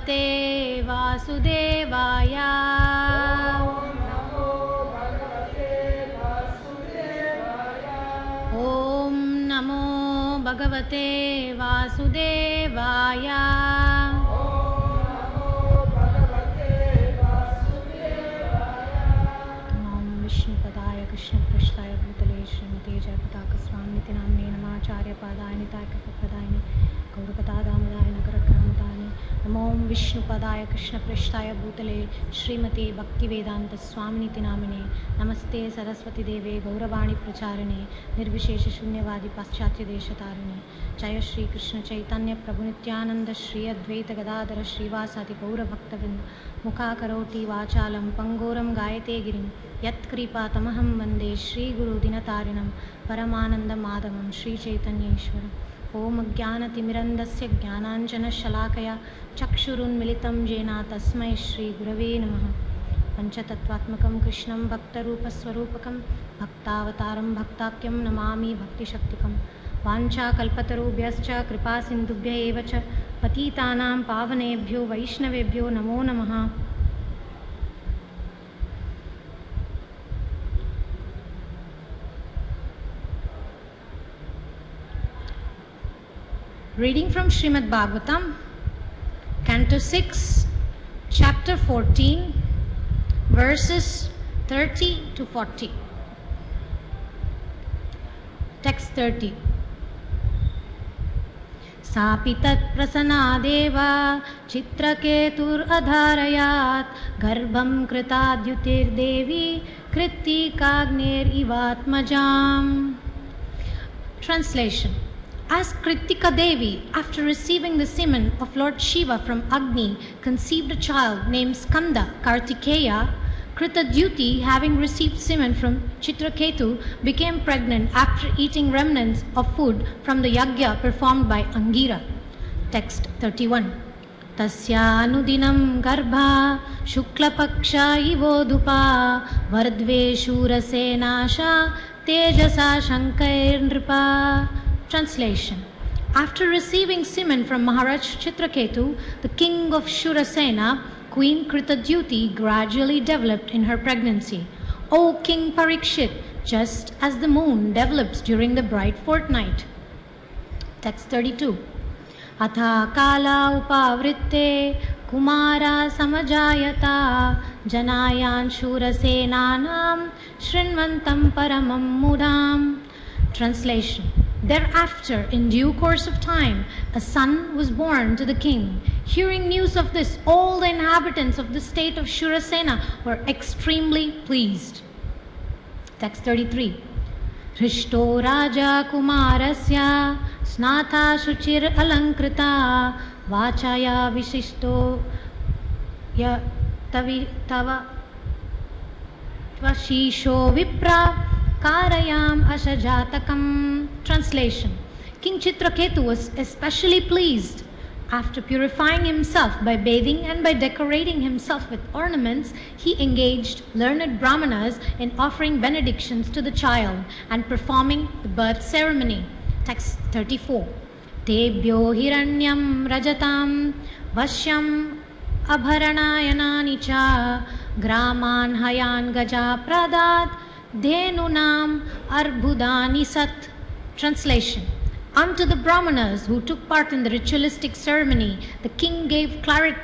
भगवते वासुदेवाय। ॐ नमो भगवते वासुदेवाय। विष्णुपदाय कृष्णपृष्ठाय भूतले श्रीमते जयपताकस्वामिति नाम्ने नमाचार्यपादाय नितायकप्रदायिने गौरपदादामदाय नगरग्रामदाय नमो विष्णुपदाय कृष्णपृष्ठाय भूतले श्रीमते भक्तिवेदान्तस्वामिनिति नामिने नमस्ते सरस्वती देवे गौरवाणी प्रचारिणे निर्विशेषशून्यवादी पाश्चात्यदेशतारिणे जय श्री कृष्ण चैतन्य प्रभु नित्यानंद श्री अद्वैत गदाधर श्रीवासादि गौरभक्तवृंद मुखाकरोति वाचालं पंगोरं गायते गिरिं यत्कृपातमहं वन्दे श्रीगुरुदिनतारिणं परमानन्दमाधवं श्रीचैतन्येश्वरम्। ॐ अज्ञानतिमिरन्धस्य ज्ञानाञ्जनशलाकया चक्षुरुन्मिलितं येन तस्मै श्रीगुरवे नमः। पञ्चतत्त्वात्मकं कृष्णं भक्तरूपस्वरूपकं भक्तावतारं भक्ताख्यं नमामि भक्तिशक्तिकं। वाञ्छाकल्पतरुभ्यश्च कृपासिन्धुभ्य एव च पतितानां पावनेभ्यो वैष्णवेभ्यो नमो नमः। Reading from Srimad Bhagavatam, Canto 6, Chapter 14, verses 30 to 40. Text 30. सापि तत्प्रसन्ना देवा चित्रकेतुरधारयात् गर्भं कृताद्युतिर्देवी कृत्तिकाग्नेरिवात्मजाम्. Translation. As Krittika Devi, after receiving the semen of Lord Shiva from Agni, conceived a child named Skanda Kartikeya, Kritadyuti, having received semen from Chitraketu, became pregnant after eating remnants of food from the yagya performed by Angira. Text 31. Tasya anudinam garbha shuklapaksha ivodhupa vardve shurasenasha tejasa shankair nripa. Translation. After receiving semen from Maharaj Chitraketu, the king of Shurasena, Queen Kritadyuti gradually developed in her pregnancy. O King Parikshit, just as the moon develops during the bright fortnight. Text 32. Atha kala upavritte kumara samajayata janayan Shurasenanam shrinvantam paramam mudam. Translation. Thereafter, in due course of time, a son was born to the king. Hearing news of this, all the inhabitants of the state of Shurasena were extremely pleased. Text 33. Rishto Raja Kumarasya Snatha Shuchir Alankrita Vachaya Vishishto Tava Vashisho Vipra Karayam Ashajatakam. Translation. King Chitraketu was especially pleased. After purifying himself by bathing and by decorating himself with ornaments, he engaged learned brahmanas in offering benedictions to the child and performing the birth ceremony. Text 34. Tebhyo hiranyam rajatam vashyam abharanayanani cha graman hayan gaja pradat Dhenunam Arbudani Sat. Translation. Unto the brahmanas who took part in the ritualistic ceremony, the king gave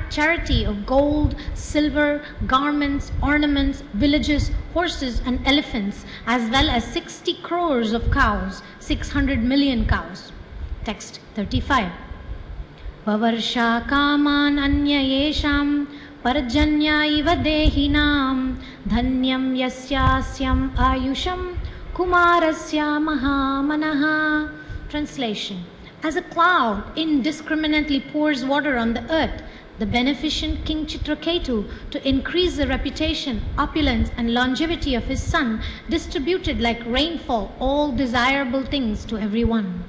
charity of gold, silver, garments, ornaments, villages, horses and elephants, as well as 60 crores of cows, 600 million cows. Text 35. Vavarsha kaman anya yesham Parjanya iva dehinam dhanyam yasyasyam ayusham kumarasya mahamanaha. Translation. As a cloud indiscriminately pours water on the earth, the beneficent King Chitraketu, to increase the reputation, opulence and longevity of his son, distributed like rainfall all desirable things to everyone.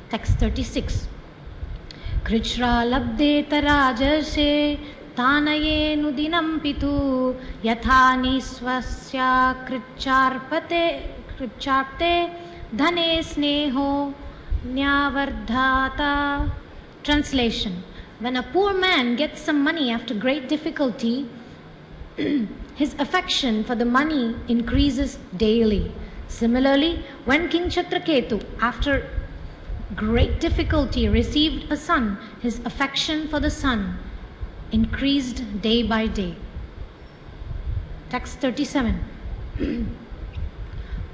Text 36. Krishra labdeta rajashe Tanaye nudinam pitu yathani swasya kricharpte dhane sneho nyavardhata. Translation. When a poor man gets some money after great difficulty, his affection for the money increases daily. Similarly, when King Chitraketu, after great difficulty, received a son, his affection for the son increased day by day. Text 37.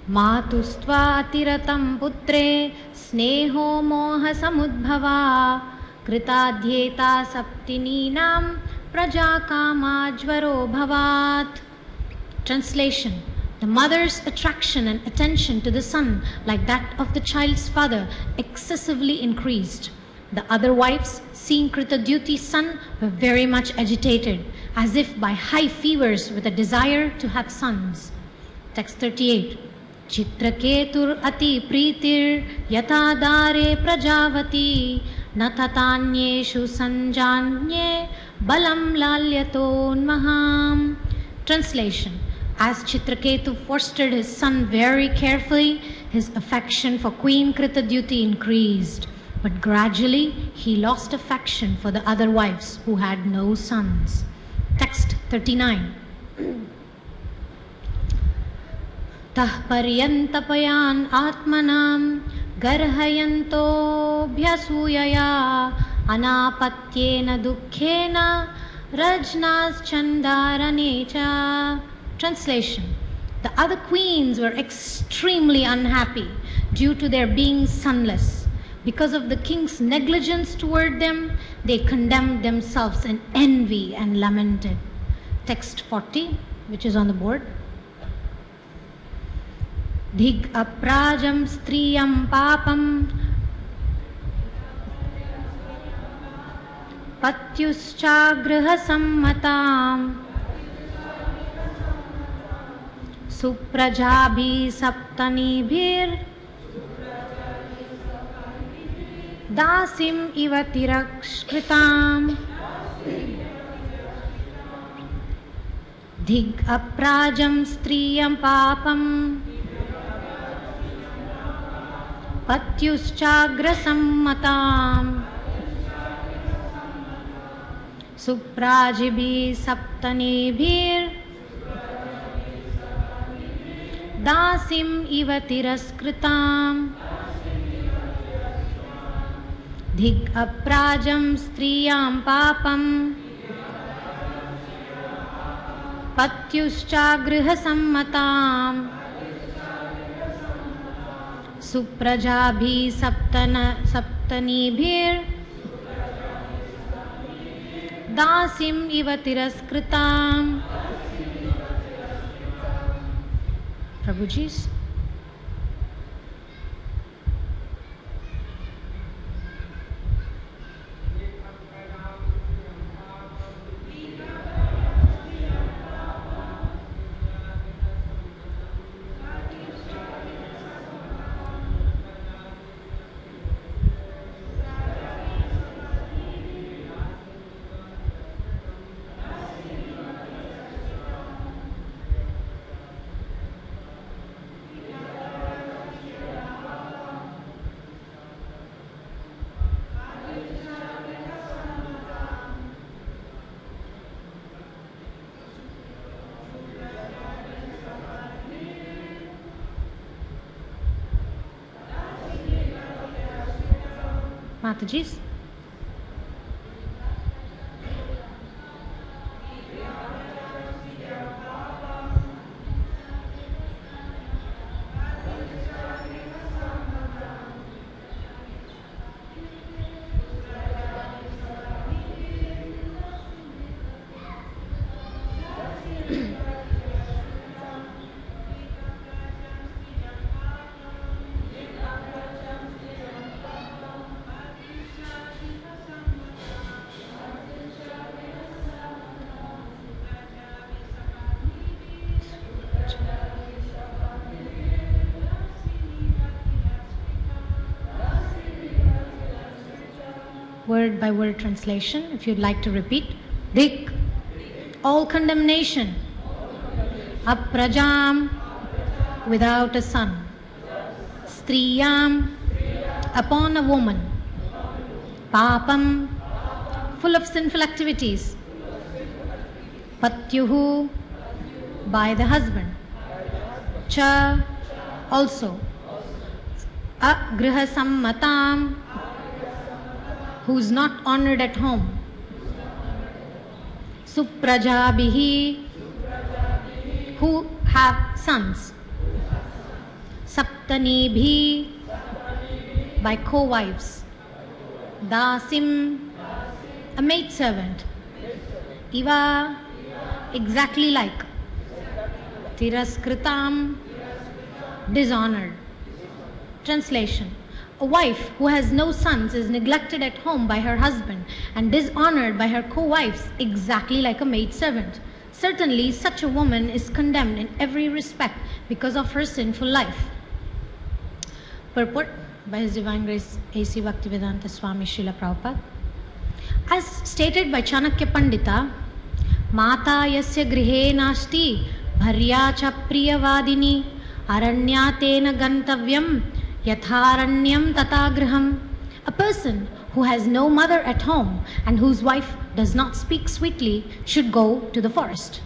Matustva atiratam putre sneho moha samudbhava kritadhyeta saptininam praja kamajvaro bhavat. Translation. The mother's attraction and attention to the son, like that of the child's father, excessively increased. The other wives, seeing Kritadyuti's son, were very much agitated, as if by high fevers with a desire to have sons. Text 38. Chitraketur ati pritir yatadare prajavati natatanyeshu sanjanye balam lalyaton maham. Translation. As Chitraketu fostered his son very carefully, his affection for Queen Kritadyuti increased. But gradually he lost affection for the other wives who had no sons. Text 39. Tah paryantapayan atmanam garhayanto bhyasuyaya anapatyena dukkhena rajnas chandaranecha. Translation. The other queens were extremely unhappy due to their being sonless. Because of the king's negligence toward them, they condemned themselves in envy and lamented. Text 40, which is on the board. Dhig aprajam striyam papam patyuscha sammatam suprajabhi saptanibhir dasim iva tirakshkritam. Dhig aprajam striyam papam patyuschagra sammatam suprajibhi saptanibhir dasim iva tiraskritam. Dhig aprajam striyam papam patyuschagra sammatam suprajabhi saptanibhir dasim iva tiraskritam. Prabhuji's. Mataji's. Word by word translation, if you'd like to repeat. Dik, all condemnation. Aprajam, without a son. Striyam, upon a woman. Papam, full of sinful activities. Patyuhu, by the husband. Cha, also. Agriha sammatam, who's not honored at home. Suprajabhihi, who have sons. Saptanibhi, by co-wives. Dasim, a maidservant. Iva, exactly like. Tiraskritam, dishonored. Translation. A wife who has no sons is neglected at home by her husband and dishonored by her co-wives exactly like a maidservant. Certainly, such a woman is condemned in every respect because of her sinful life. Purport by His Divine Grace A.C. Bhaktivedanta Swami Srila Prabhupada. As stated by Chanakya Pandita, Mata yasya grihe nashti bharya cha priyavadini aranyatena gantavyam yatharanyam tatagraham. A person who has no mother at home and whose wife does not speak sweetly should go to the forest.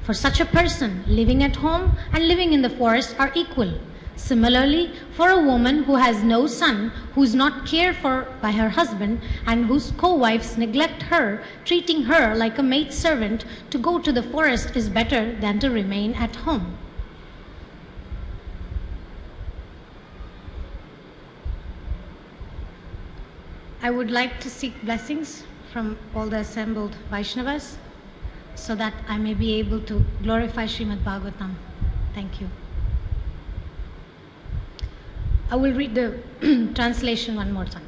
For such a person, living at home and living in the forest are equal. Similarly, for a woman who has no son, who is not cared for by her husband, and whose co-wives neglect her, treating her like a maidservant, to go to the forest is better than to remain at home. I would like to seek blessings from all the assembled Vaishnavas so that I may be able to glorify Srimad Bhagavatam. Thank you. I will read the translation one more time.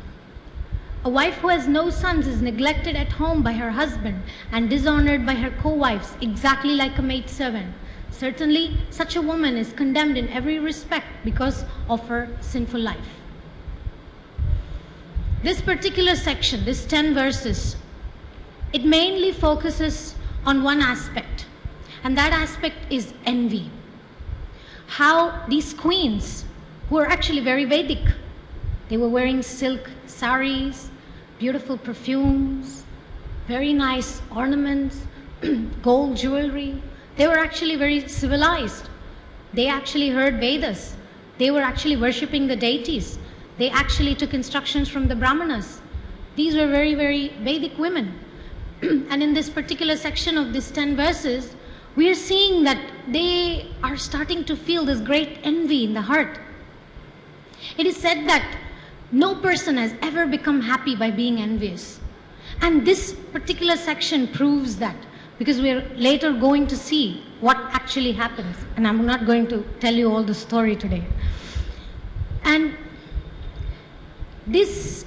A wife who has no sons is neglected at home by her husband and dishonored by her co-wives exactly like a maidservant. Certainly, such a woman is condemned in every respect because of her sinful life. This particular section, this 10 verses, it mainly focuses on one aspect, and that aspect is envy. How these queens, who are actually very Vedic, they were wearing silk saris, beautiful perfumes, very nice ornaments, gold jewelry. They were actually very civilized. They actually heard Vedas. They were actually worshipping the deities. They actually took instructions from the Brahmanas. These were very, very Vedic women. And in this particular section of these 10 verses, we are seeing that they are starting to feel this great envy in the heart. It is said that no person has ever become happy by being envious. And this particular section proves that, because we are later going to see what actually happens. And I'm not going to tell you all the story today. And this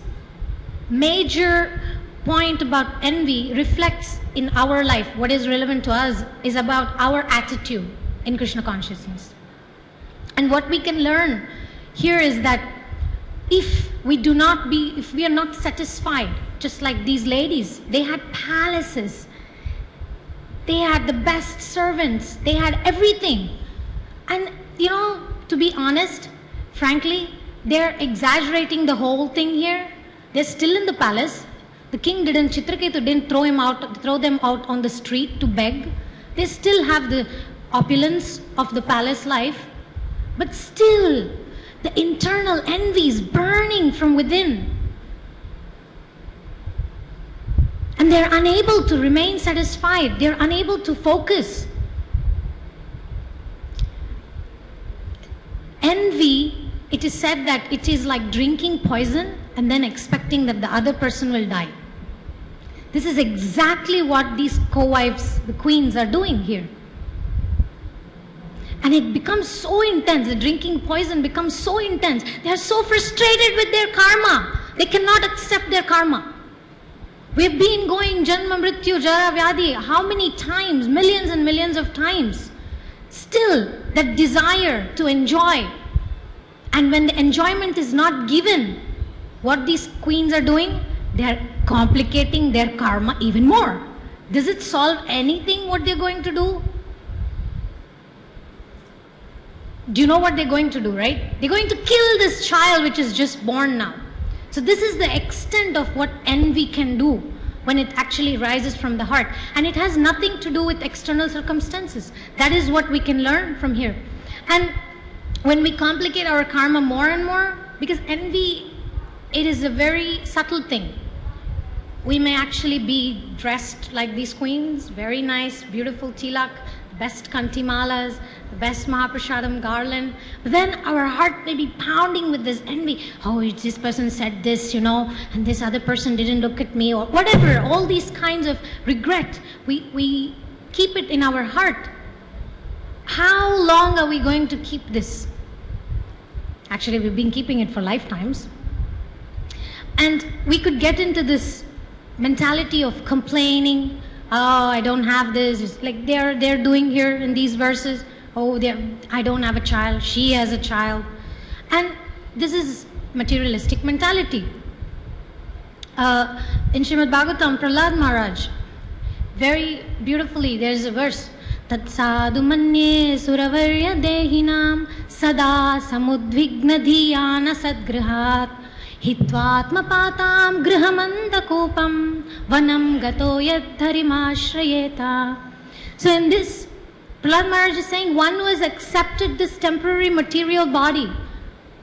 major point about envy reflects in our life. What is relevant to us is about our attitude in Krishna consciousness. And what we can learn here is that if we are not satisfied, just like these ladies, they had palaces, they had the best servants, they had everything. And to be honest, frankly, they're exaggerating the whole thing here. They're still in the palace. The king Chitraketu didn't throw them out on the street to beg. They still have the opulence of the palace life. But still, the internal envy is burning from within. And they're unable to remain satisfied. They're unable to focus. Envy, it is said that it is like drinking poison and then expecting that the other person will die. This is exactly what these co-wives, the queens, are doing here. And it becomes so intense, the drinking poison becomes so intense. They are so frustrated with their karma. They cannot accept their karma. We've been going Janma Mrityu Jara Vyadhi how many times, millions and millions of times. Still, that desire to enjoy. And when the enjoyment is not given, what these queens are doing? They are complicating their karma even more. Does it solve anything what they're going to do? Do you know what they're going to do, right? They're going to kill this child which is just born now. So this is the extent of what envy can do when it actually rises from the heart. And it has nothing to do with external circumstances. That is what we can learn from here. And when we complicate our karma more and more, because envy, it is a very subtle thing. We may actually be dressed like these queens, very nice, beautiful tilak, best kantimalas, the best Mahaprasadam garland. But then our heart may be pounding with this envy. Oh, this person said this, and this other person didn't look at me, or whatever. All these kinds of regret, we keep it in our heart. How long are we going to keep this? Actually, we've been keeping it for lifetimes. And we could get into this mentality of complaining. Oh, I don't have this. It's like they're doing here in these verses. Oh, I don't have a child. She has a child. And this is materialistic mentality. In Srimad Bhagavatam, Prahlad Maharaj, very beautifully, there's a verse. Tat sadhu manye suravarya dehinam sada samudvigna dhiyana sadgrihat hitvatma patam grihamanda kopam vanam gato yadharimashrayeta. So in this, Prahlad Maharaj is saying one who has accepted this temporary material body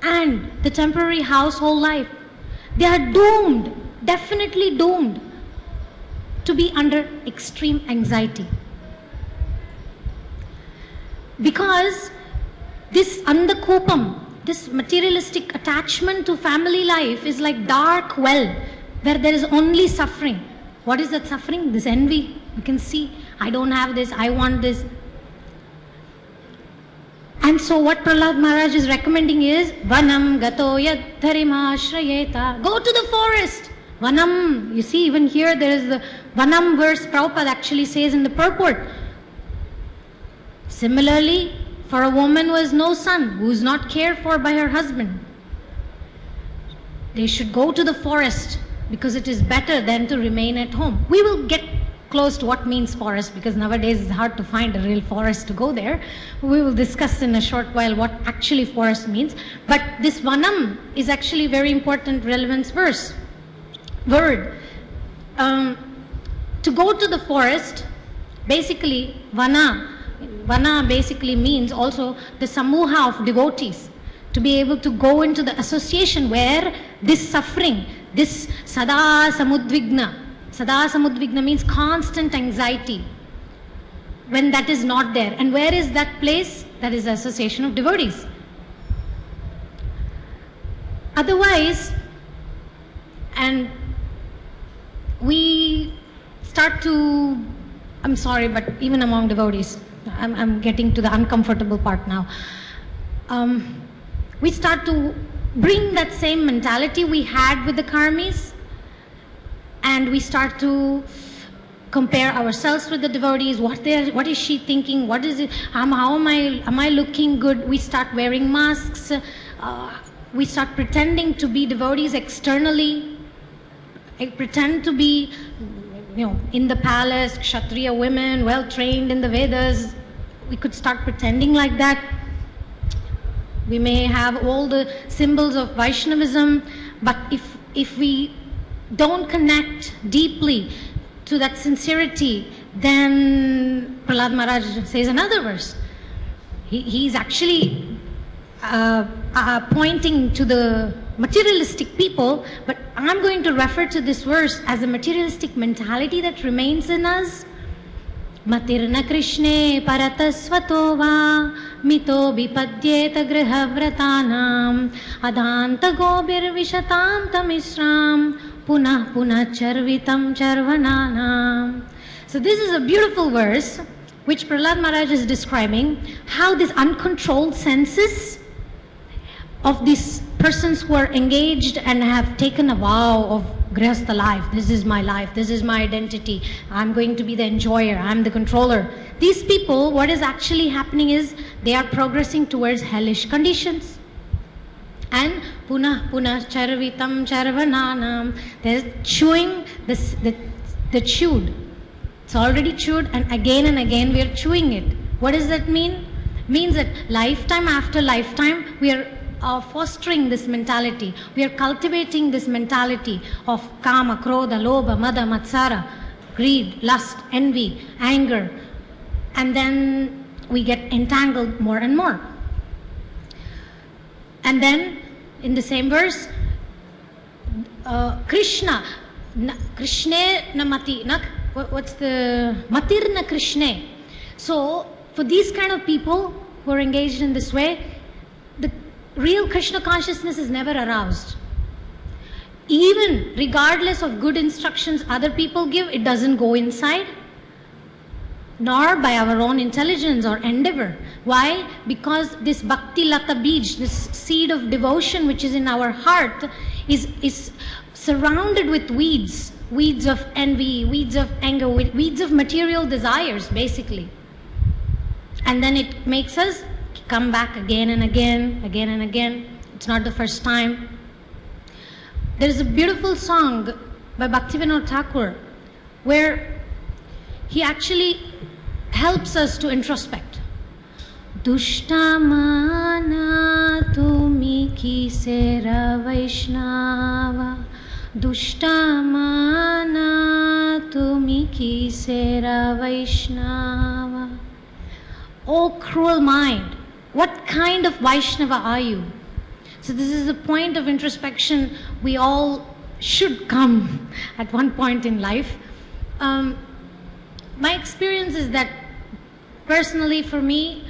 and the temporary household life, they are doomed, definitely doomed to be under extreme anxiety. Because this andakopam, this materialistic attachment to family life is like dark well where there is only suffering. What is that suffering? This envy. You can see, I don't have this, I want this. And so what Prahlad Maharaj is recommending is Vanam gato yadharimashrayeta. Go to the forest. Vanam. You see, even here there is the Vanam verse Prabhupada actually says in the purport. Similarly, for a woman who has no son, who is not cared for by her husband, they should go to the forest because it is better than to remain at home. We will get close to what means forest, because nowadays it's hard to find a real forest to go there. We will discuss in a short while what actually forest means. But this Vanam is actually a very important relevance word. To go to the forest, basically Vana basically means also the samuha of devotees. To be able to go into the association where this suffering, this sada samudvigna means constant anxiety. When that is not there. And where is that place? That is the association of devotees. Otherwise, and we start to, I'm sorry, but even among devotees, I'm getting to the uncomfortable part now. We start to bring that same mentality we had with the karmis, and we start to compare ourselves with the devotees. What is she thinking? What is it? How am I looking good? We start wearing masks. We start pretending to be devotees externally. I pretend to be, in the palace, Kshatriya women, well trained in the Vedas. We could start pretending like that. We may have all the symbols of Vaishnavism, but if we don't connect deeply to that sincerity, then Prahlad Maharaj says another verse. He's actually pointing to the materialistic people, but I'm going to refer to this verse as a materialistic mentality that remains in us. Matirna Krishne paratasvato va mito vipadyeta grihavratanam adanta gobir vishatam tamisram punah punah charvitam charvananam. So this is a beautiful verse which Prahlad Maharaj is describing how these uncontrolled senses of these persons who are engaged and have taken a vow of Grihastha life, this is my life, this is my identity, I'm going to be the enjoyer, I'm the controller. These people, what is actually happening is they are progressing towards hellish conditions. And punah punah charvitam charvananam, they're chewing the chewed. It's already chewed, and again we are chewing it. What does that mean? It means that lifetime after lifetime we are fostering this mentality. We are cultivating this mentality of kama, krodha, lobha, mada, matsara, greed, lust, envy, anger. And then we get entangled more and more. And then in the same verse, Krishna, Krishne namati, what's the matirna Krishne. So for these kind of people who are engaged in this way, the real Krishna consciousness is never aroused. Even regardless of good instructions other people give, it doesn't go inside, nor by our own intelligence or endeavor. Why? Because this bhakti lata bij, this seed of devotion which is in our heart, is surrounded with weeds. Weeds of envy, weeds of anger, weeds of material desires, basically. And then it makes us come back again and again, again and again. It's not the first time. There is a beautiful song by Bhaktivinoda Thakur where he actually helps us to introspect. Dushtamana tumi kisera Vaishnava, Dushtamana tumi kisera Vaishnava. Oh cruel mind, what kind of Vaishnava are you? So this is a point of introspection we all should come at one point in life. My experience is that personally for me,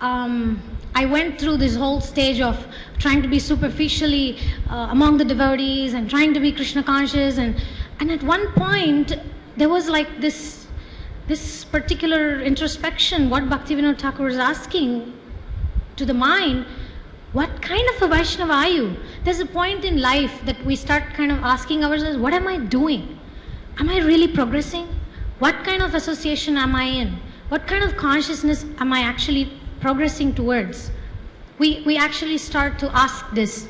I went through this whole stage of trying to be superficially among the devotees and trying to be Krishna conscious, and at one point there was like this particular introspection, what Bhaktivinoda Thakur is asking to the mind, what kind of a Vaishnava are you? There's a point in life that we start kind of asking ourselves, what am I doing? Am I really progressing? What kind of association am I in? What kind of consciousness am I actually progressing towards? We actually start to ask this,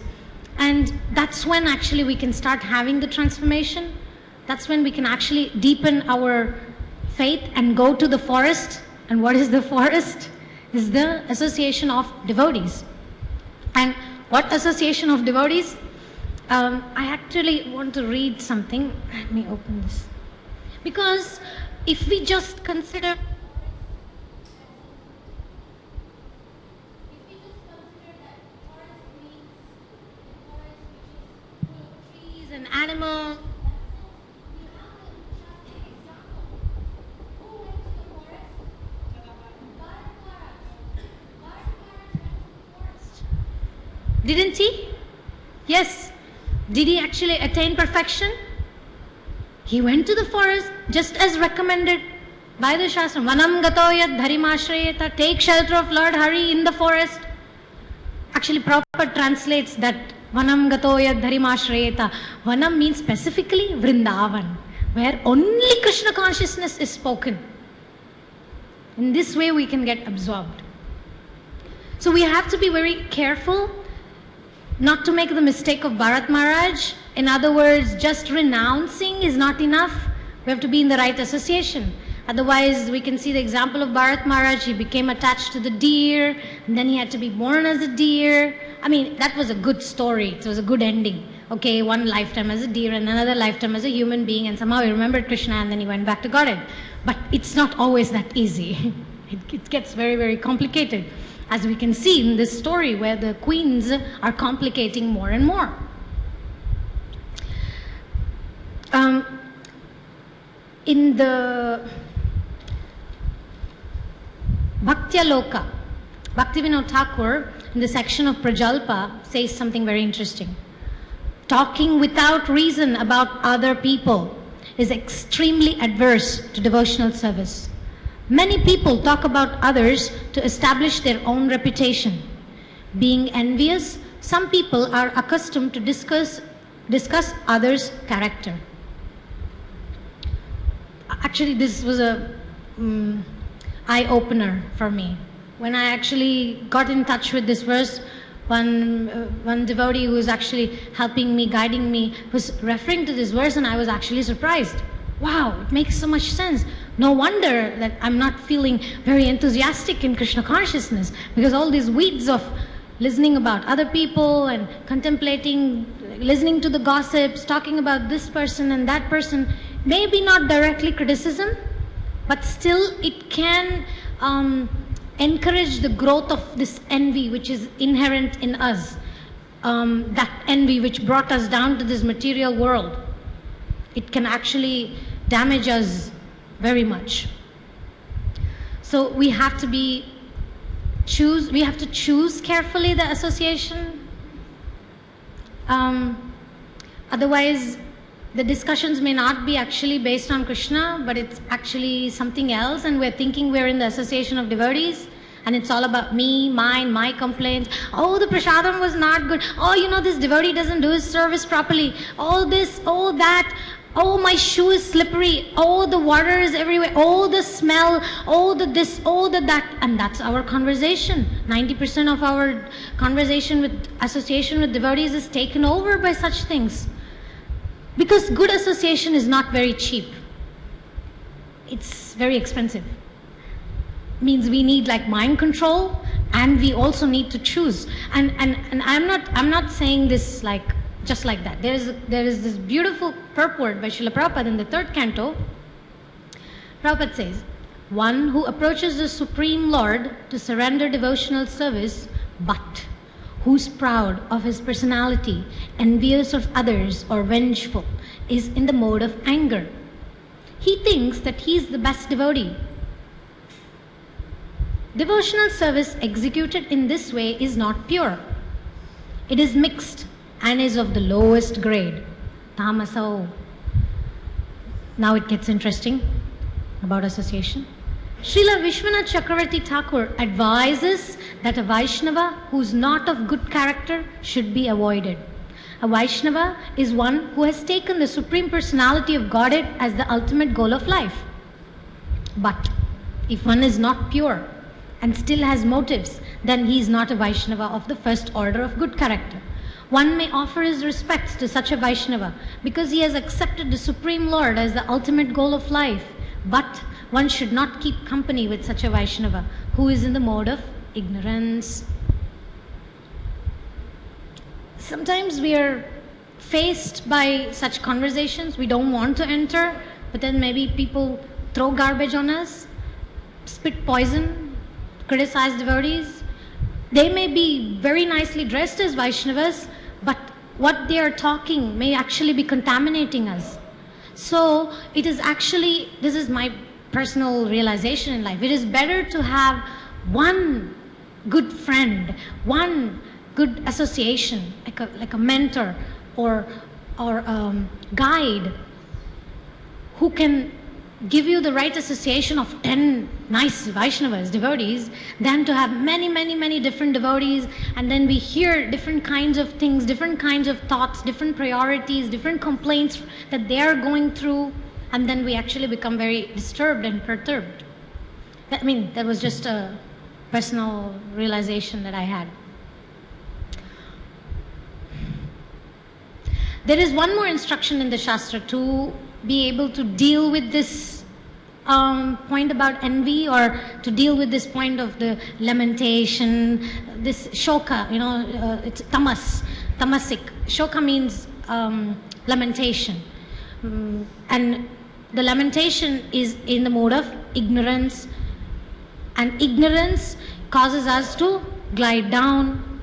and that's when actually we can start having the transformation. That's when we can actually deepen our faith and go to the forest. And what is the forest? Is the association of devotees. And what association of devotees? I actually want to read something. Let me open this. Because if we just consider an animal. Didn't he? Yes. Did he actually attain perfection? He went to the forest just as recommended by the Shastra. Vanam gato yad dharimashrayeta. Take shelter of Lord Hari in the forest. Actually, Prabhupada translates that Vanam gato yad dharimashrayeta. Vanam means specifically Vrindavan, where only Krishna consciousness is spoken. In this way we can get absorbed. So we have to be very careful not to make the mistake of Bharat Maharaj. In other words, just renouncing is not enough. We have to be in the right association. Otherwise, we can see the example of Bharat Maharaj. He became attached to the deer, and then he had to be born as a deer. I mean, that was a good story. It was a good ending. Okay, one lifetime as a deer and another lifetime as a human being, and somehow he remembered Krishna and then he went back to Godhead. But it's not always that easy. It gets very, very complicated, as we can see in this story where the queens are complicating more and more. In the Bhaktya-loka, Bhaktivinoda Thakur, in the section of Prajalpa, says something very interesting. Talking without reason about other people is extremely adverse to devotional service. Many people talk about others to establish their own reputation. Being envious, some people are accustomed to discuss others' character. Actually, this was a eye-opener for me. When I actually got in touch with this verse, one devotee who was actually helping me, guiding me, was referring to this verse, and I was actually surprised. Wow, it makes so much sense. No wonder that I'm not feeling very enthusiastic in Krishna consciousness, because all these weeds of listening about other people and contemplating, listening to the gossips, talking about this person and that person, maybe not directly criticism, but still it can encourage the growth of this envy which is inherent in us. That envy which brought us down to this material world. It can actually damage us very much. So we have to choose carefully the association. Otherwise, the discussions may not be actually based on Krishna, but it's actually something else, and we're thinking we're in the association of devotees, and it's all about me, mine, my complaints. Oh, the prasadam was not good. Oh, this devotee doesn't do his service properly. All this, all that. Oh, my shoe is slippery. Oh, the water is everywhere. Oh, the smell. Oh, the this. Oh, the that. And that's our conversation. 90% of our conversation with association with devotees is taken over by such things. Because good association is not very cheap. It's very expensive. Means we need like mind control, and we also need to choose. And I'm not saying this like just like that. There is this beautiful purport by Srila Prabhupada in the 3rd canto. Prabhupada says, one who approaches the Supreme Lord to surrender devotional service, but who's proud of his personality, envious of others, or vengeful, is in the mode of anger. He thinks that he is the best devotee. Devotional service executed in this way is not pure. It is mixed and is of the lowest grade. Tamasao. Now it gets interesting about association. Srila Vishwanath Chakravarti Thakur advises that a Vaishnava who is not of good character should be avoided. A Vaishnava is one who has taken the Supreme Personality of Godhead as the ultimate goal of life. But if one is not pure and still has motives, then he is not a Vaishnava of the first order of good character. One may offer his respects to such a Vaishnava because he has accepted the Supreme Lord as the ultimate goal of life. But one should not keep company with such a Vaishnava who is in the mode of ignorance. Sometimes we are faced by such conversations we don't want to enter, but then maybe people throw garbage on us, spit poison, criticize devotees. They may be very nicely dressed as Vaishnavas, but what they are talking may actually be contaminating us. So it is actually, this is my personal realization in life, it is better to have one good friend, one good association, like a mentor or guide who can give you the right association of 10 nice Vaishnavas, devotees, than to have many different devotees, and then we hear different kinds of things, different kinds of thoughts, different priorities, different complaints that they are going through, and then we actually become very disturbed and perturbed. I mean, that was just a personal realization that I had. There is one more instruction in the Shastra to be able to deal with this point about envy, or to deal with this point of the lamentation, this shoka, it's tamasic. Shoka means lamentation. And the lamentation is in the mode of ignorance, and ignorance causes us to glide down.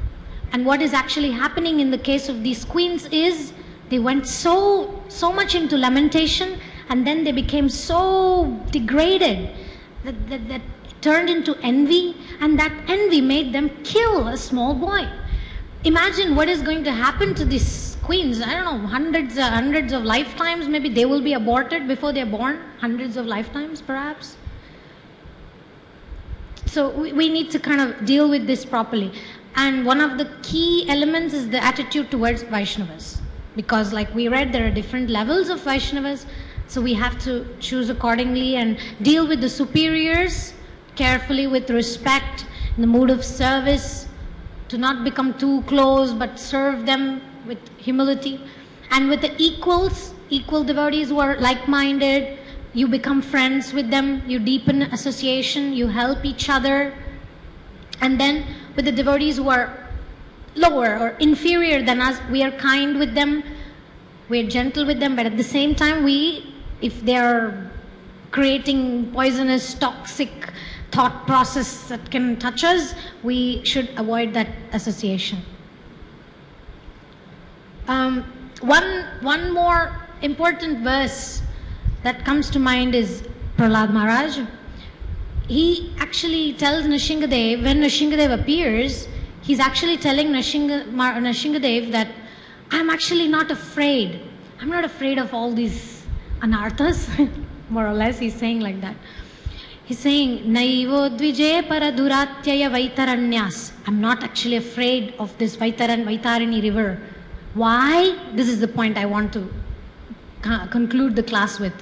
And what is actually happening in the case of these queens is they went so much into lamentation, and then they became so degraded that turned into envy, and that envy made them kill a small boy. Imagine what is going to happen to these queens. I don't know, hundreds of lifetimes, maybe they will be aborted before they're born. Hundreds of lifetimes, perhaps. So we need to kind of deal with this properly. And one of the key elements is the attitude towards Vaishnavas. Because like we read, there are different levels of Vaishnavas. So we have to choose accordingly and deal with the superiors carefully, with respect, in the mood of service, to not become too close, but serve them with humility. And with the equal devotees who are like-minded, you become friends with them, you deepen association, you help each other. And then with the devotees who are lower or inferior than us, we are kind with them, we're gentle with them, but at the same time, if they are creating poisonous, toxic thought process that can touch us, we should avoid that association. One more important verse that comes to mind is Prahlad Maharaj. He actually tells Nrsingadev, when Nrsingadev appears, he's actually telling Nrsingadev that I'm actually not afraid. I'm not afraid of all these anarthas. More or less, he's saying like that. He's saying, Naivo dvije paraduratyaya vaitaranyas. I'm not actually afraid of this Vaitarini river. Why? This is the point I want to conclude the class with.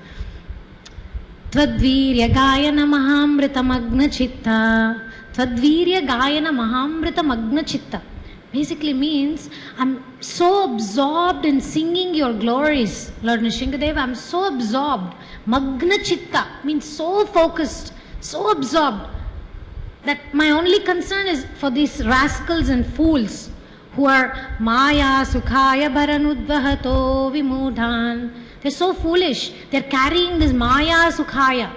Tvadvirya gayana mahamrita magna chitta. Tvadvirya gayana mahamrita magna chitta. Basically means, I'm so absorbed in singing your glories, Lord Nrsingadev. I'm so absorbed. Magna chitta means so focused, so absorbed, that my only concern is for these rascals and fools who are Maya Sukhaya Bharanudvahato Vimudhan. They're so foolish. They're carrying this Maya Sukhaya.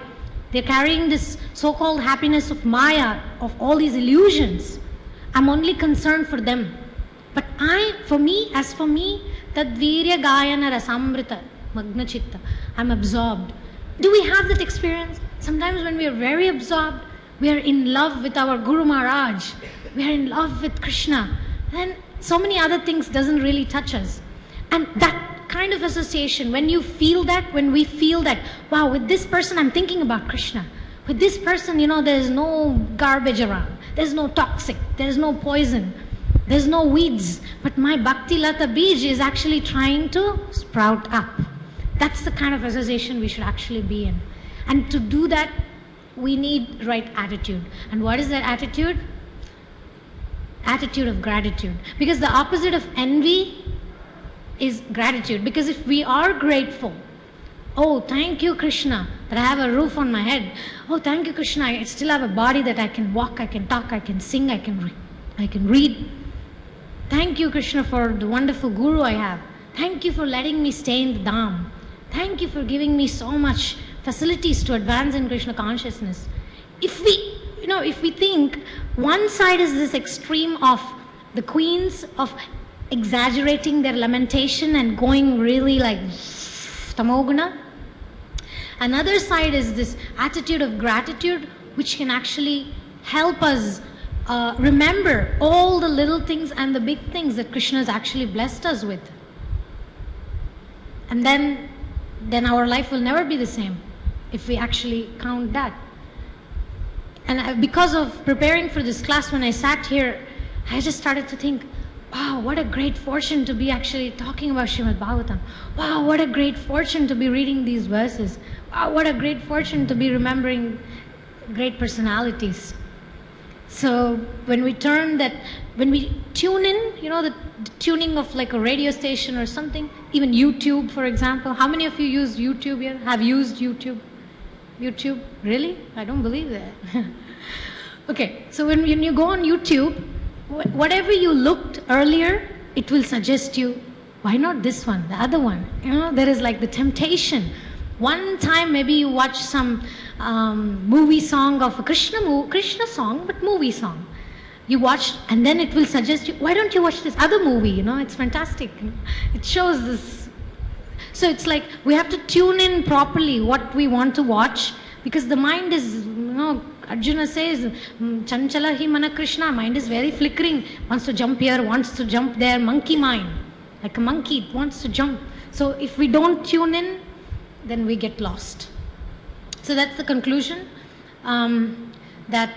They're carrying this so-called happiness of Maya, of all these illusions. I'm only concerned for them. But for me, Tadvirya Gayana Rasamrita Magna Chitta. I'm absorbed. Do we have that experience? Sometimes when we are very absorbed, we are in love with our Guru Maharaj. We are in love with Krishna. And so many other things doesn't really touch us. And that kind of association, when we feel that, wow, with this person I'm thinking about Krishna. With this person, there's no garbage around. There's no toxic. There's no poison. There's no weeds. But my Bhakti Lata Bij is actually trying to sprout up. That's the kind of association we should actually be in. And to do that, we need right attitude. And what is that attitude? Attitude of gratitude. Because the opposite of envy is gratitude. Because if we are grateful, oh, thank you, Krishna, that I have a roof on my head. Oh, thank you, Krishna, I still have a body that I can walk, I can talk, I can sing, I can read. Thank you, Krishna, for the wonderful Guru I have. Thank you for letting me stay in the Dham. Thank you for giving me so much facilities to advance in Krishna consciousness. If we think one side is this extreme of the queens of exaggerating their lamentation and going really like tamoguna, another side is this attitude of gratitude, which can actually help us remember all the little things and the big things that Krishna has actually blessed us with. And then our life will never be the same if we actually count that. And because of preparing for this class, when I sat here, I just started to think, wow, what a great fortune to be actually talking about Srimad Bhagavatam. Wow, what a great fortune to be reading these verses. Wow, what a great fortune to be remembering great personalities. So when we tune in, the tuning of like a radio station or something, even YouTube, for example. How many of you use YouTube here? Have used YouTube? YouTube? Really? I don't believe that. Okay, so when you go on YouTube, whatever you looked earlier, it will suggest you, why not this one, the other one? There is like the temptation. One time maybe you watch some movie song of a Krishna song, but movie song. You watched, and then it will suggest you, why don't you watch this other movie? It's fantastic. It shows this. So it's like we have to tune in properly what we want to watch, because the mind is, Arjuna says, Chanchala hi mana Krishna, mind is very flickering, wants to jump here, wants to jump there, monkey mind. Like a monkey, it wants to jump. So if we don't tune in, then we get lost. So that's the conclusion, that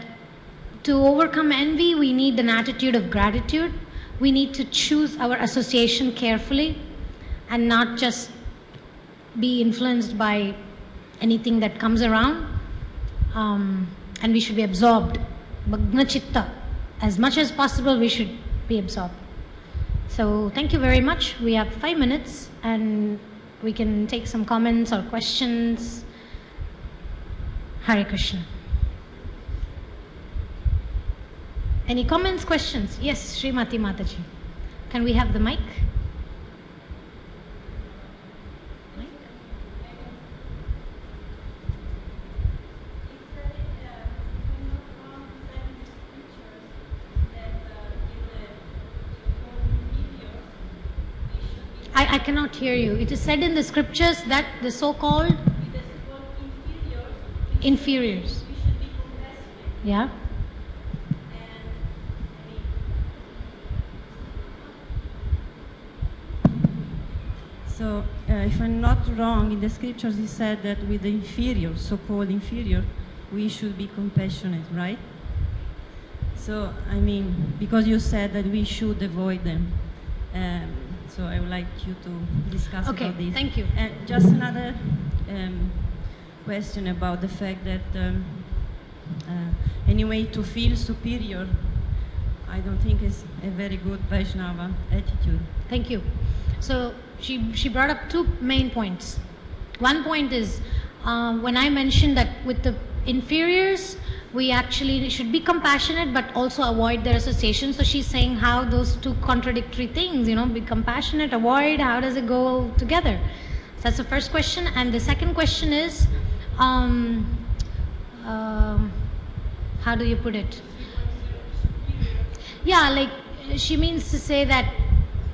to overcome envy, we need an attitude of gratitude. We need to choose our association carefully and not just be influenced by anything that comes around. And we should be absorbed. Magna Chitta. As much as possible, we should be absorbed. So thank you very much. We have 5 minutes and we can take some comments or questions. Hare Krishna. Any comments, questions? Yes, Srimati Mataji. Can we have the mic? I cannot hear you. It is said in the scriptures that the so-called inferiors. Yeah. So, if I'm not wrong, in the scriptures it said that with the inferior, so-called inferior, we should be compassionate, right? So, I mean, because you said that we should avoid them. So I would like you to discuss about this. Okay, thank you. And just another question about the fact that anyway, to feel superior, I don't think is a very good Vaishnava attitude. Thank you. So she brought up two main points. One point is when I mentioned that with the inferiors, we actually should be compassionate but also avoid their association. So she's saying how those two contradictory things, be compassionate, avoid, how does it go together? So that's the first question. And the second question is, how do you put it? Yeah, like she means to say that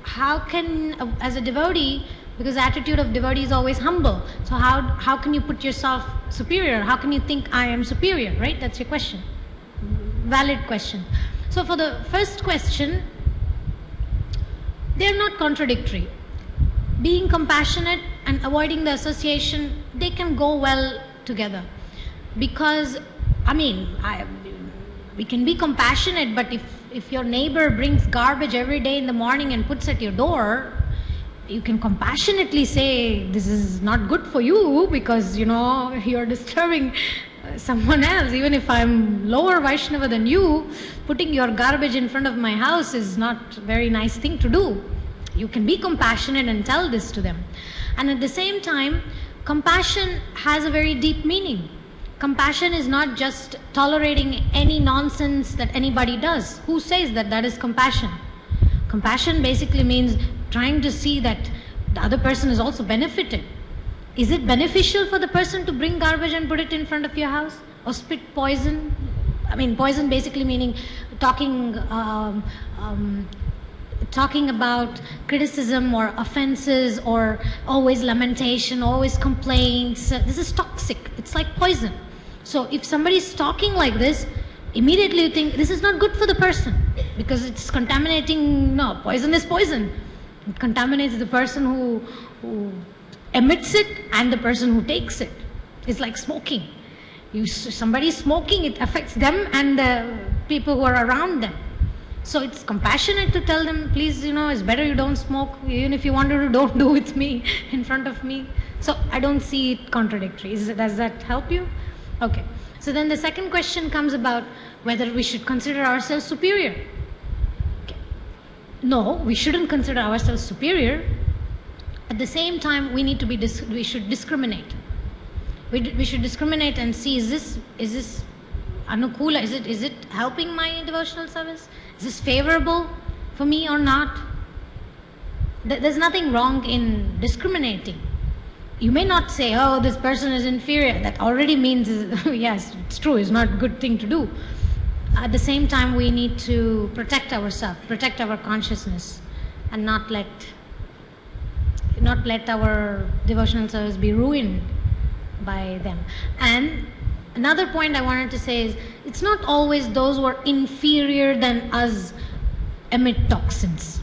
how can, as a devotee, because the attitude of devotee is always humble, so how can you put yourself superior? How can you think I am superior, right? That's your question. Valid question. So for the first question, they're not contradictory. Being compassionate and avoiding the association, they can go well together. Because, we can be compassionate, but if your neighbor brings garbage every day in the morning and puts at your door, you can compassionately say, this is not good for you because, you're disturbing someone else. Even if I'm lower Vaishnava than you, putting your garbage in front of my house is not a very nice thing to do. You can be compassionate and tell this to them. And at the same time, compassion has a very deep meaning. Compassion is not just tolerating any nonsense that anybody does. Who says that that is compassion? Compassion basically means trying to see that the other person is also benefited. Is it beneficial for the person to bring garbage and put it in front of your house? Or spit poison? Poison basically meaning talking about criticism or offenses or always lamentation, always complaints. This is toxic. It's like poison. So if somebody is talking like this, immediately you think this is not good for the person because it's contaminating. No, poison is poison. It contaminates the person who emits it and the person who takes it. It's like smoking. Somebody is smoking, it affects them and the people who are around them. So it's compassionate to tell them, please, it's better you don't smoke. Even if you want to, don't do with me, in front of me. So I don't see it contradictory. Does that help you? Okay. So then the second question comes about whether we should consider ourselves superior. Okay. No, we shouldn't consider ourselves superior. At the same time, we should discriminate. We should discriminate and see, is this anukula? Is it helping my devotional service? Is this favorable for me or not? There's nothing wrong in discriminating. You may not say, oh, this person is inferior. That already means, yes, it's true, it's not a good thing to do. At the same time, we need to protect ourselves, protect our consciousness, and not let our devotional service be ruined by them. And another point I wanted to say is, it's not always those who are inferior than us emit toxins.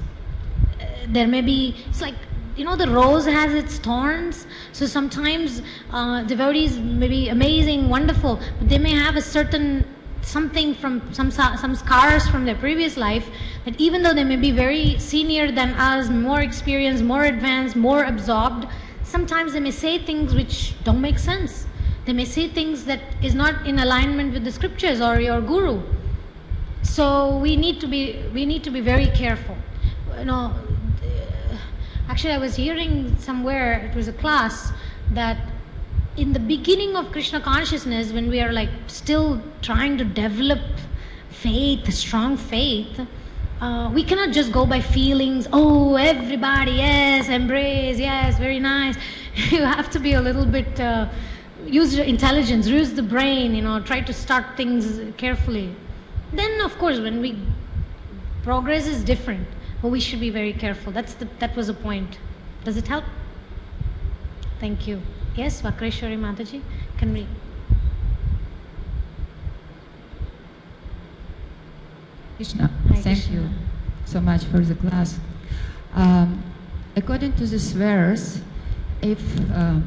There may be, it's like, the rose has its thorns. So sometimes devotees may be amazing, wonderful, but they may have a certain something from some scars from their previous life, that even though they may be very senior than us, more experienced, more advanced, more absorbed, sometimes they may say things which don't make sense. They may say things that is not in alignment with the scriptures or your guru. So we need to be very careful. Actually, I was hearing somewhere, it was a class, that in the beginning of Krishna consciousness, when we are still trying to develop faith, strong faith, we cannot just go by feelings. Oh, everybody, yes, embrace, yes, very nice. You have to be a little bit, use your intelligence, use the brain, try to start things carefully. Then, of course, when we progress is different, but we should be very careful. That was the point. Does it help? Thank you. Yes, Vakreshwari Mataji, can we? Krishna, Hi, thank Krishna. you so much for the class. According to this verse, if a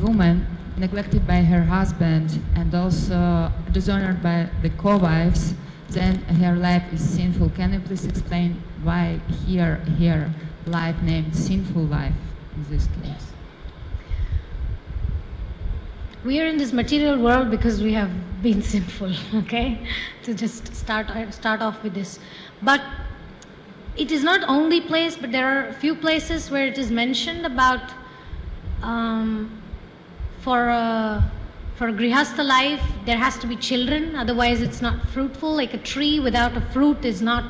woman neglected by her husband and also dishonored by the co-wives, then her life is sinful. Can you please explain why here her life named sinful life in this case? We are in this material world because we have been sinful, okay? To just start off with this. But it is not only place, but there are a few places where it is mentioned about for a grihastha life, there has to be children, otherwise it's not fruitful. Like a tree without a fruit is not.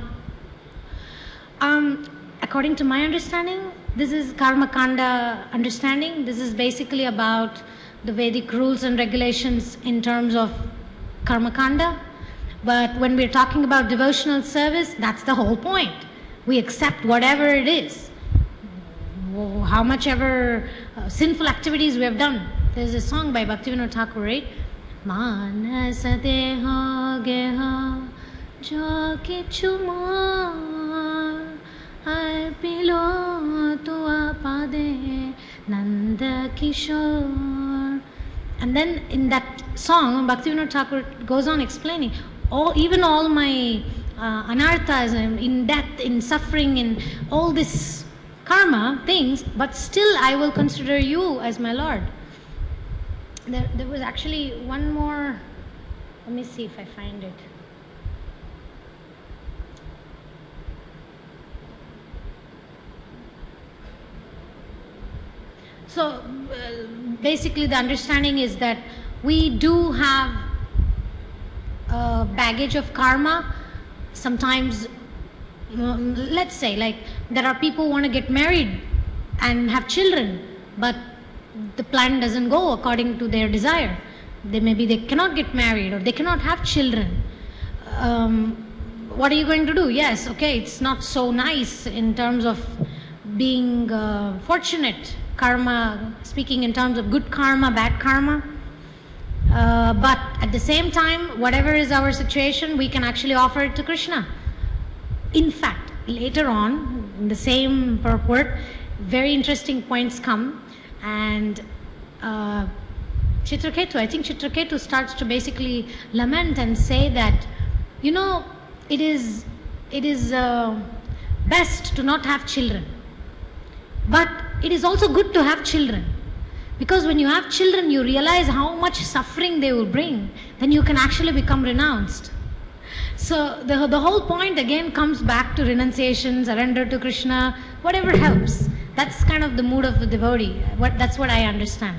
According to my understanding, this is Karma Kanda understanding. This is basically about the Vedic rules and regulations in terms of Karma Kanda. But when we're talking about devotional service, that's the whole point. We accept whatever it is, how much ever sinful activities we have done. There's a song by Bhaktivinoda Thakur, right? Manasa deha geha jo kichu mar arpilo tua pade nanda kishore. And then in that song, Bhaktivinoda Thakur goes on explaining, even all my anarthas, in death, in suffering, in all this karma things, but still I will consider you as my Lord. There was actually one more, let me see if I find it. So basically the understanding is that we do have a baggage of karma. Sometimes, let's say, like there are people who want to get married and have children, but the plan doesn't go according to their desire. Maybe they cannot get married or they cannot have children. What are you going to do? Yes, okay, it's not so nice in terms of being fortunate, karma, speaking in terms of good karma, bad karma. But at the same time, whatever is our situation, we can actually offer it to Krishna. In fact, later on, in the same purport, very interesting points come. And Chitraketu, I think Chitraketu starts to basically lament and say that, it is best to not have children. But it is also good to have children. Because when you have children, you realize how much suffering they will bring. Then you can actually become renounced. So the whole point again comes back to renunciation, surrender to Krishna, whatever helps. That's kind of the mood of the devotee. That's what I understand.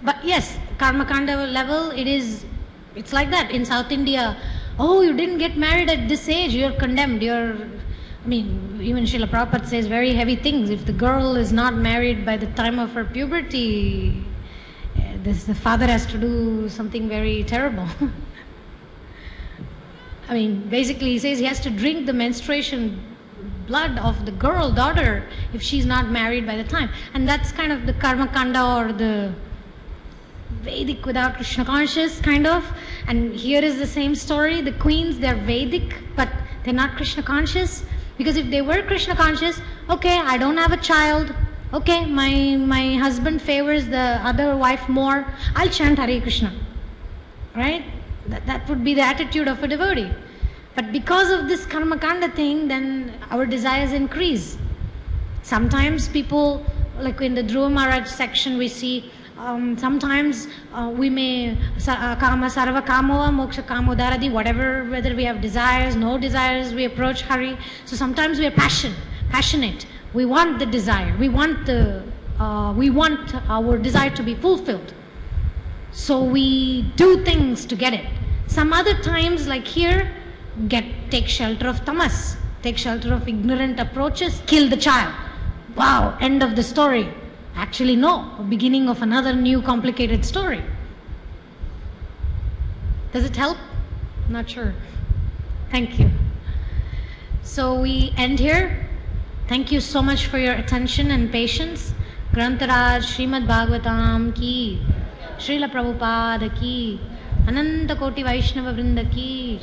But yes, Karma Kanda level, it's like that. In South India, oh, you didn't get married at this age, you're condemned. Even Srila Prabhupada says very heavy things. If the girl is not married by the time of her puberty, the father has to do something very terrible. Basically he says he has to drink the menstruation blood of the girl, daughter, if she's not married by the time. And that's kind of the Karma Kanda or the Vedic without Krishna conscious kind of. And here is the same story. The queens, they're Vedic, but they're not Krishna conscious. Because if they were Krishna conscious, okay, I don't have a child, okay, my husband favors the other wife more, I'll chant Hare Krishna, right? That would be the attitude of a devotee. But because of this Karma Kanda thing, then our desires increase. Sometimes people, like in the Dhruva Maharaj section, we see sometimes we may kama sarva kamova moksha kamodaradi, whatever, whether we have desires, no desires, we approach Hari. So sometimes we are passionate. We want the desire. We want our desire to be fulfilled. So we do things to get it. Some other times, like here, take shelter of tamas, take shelter of ignorant approaches, kill the child. Wow, end of the story. Actually, no, beginning of another new complicated story. Does it help? Not sure. Thank you. So we end here. Thank you so much for your attention and patience. Grantaraj Srimad Bhagavatam ki, Srila Prabhupada ki, Ananta Koti Vaishnava Vrinda ki.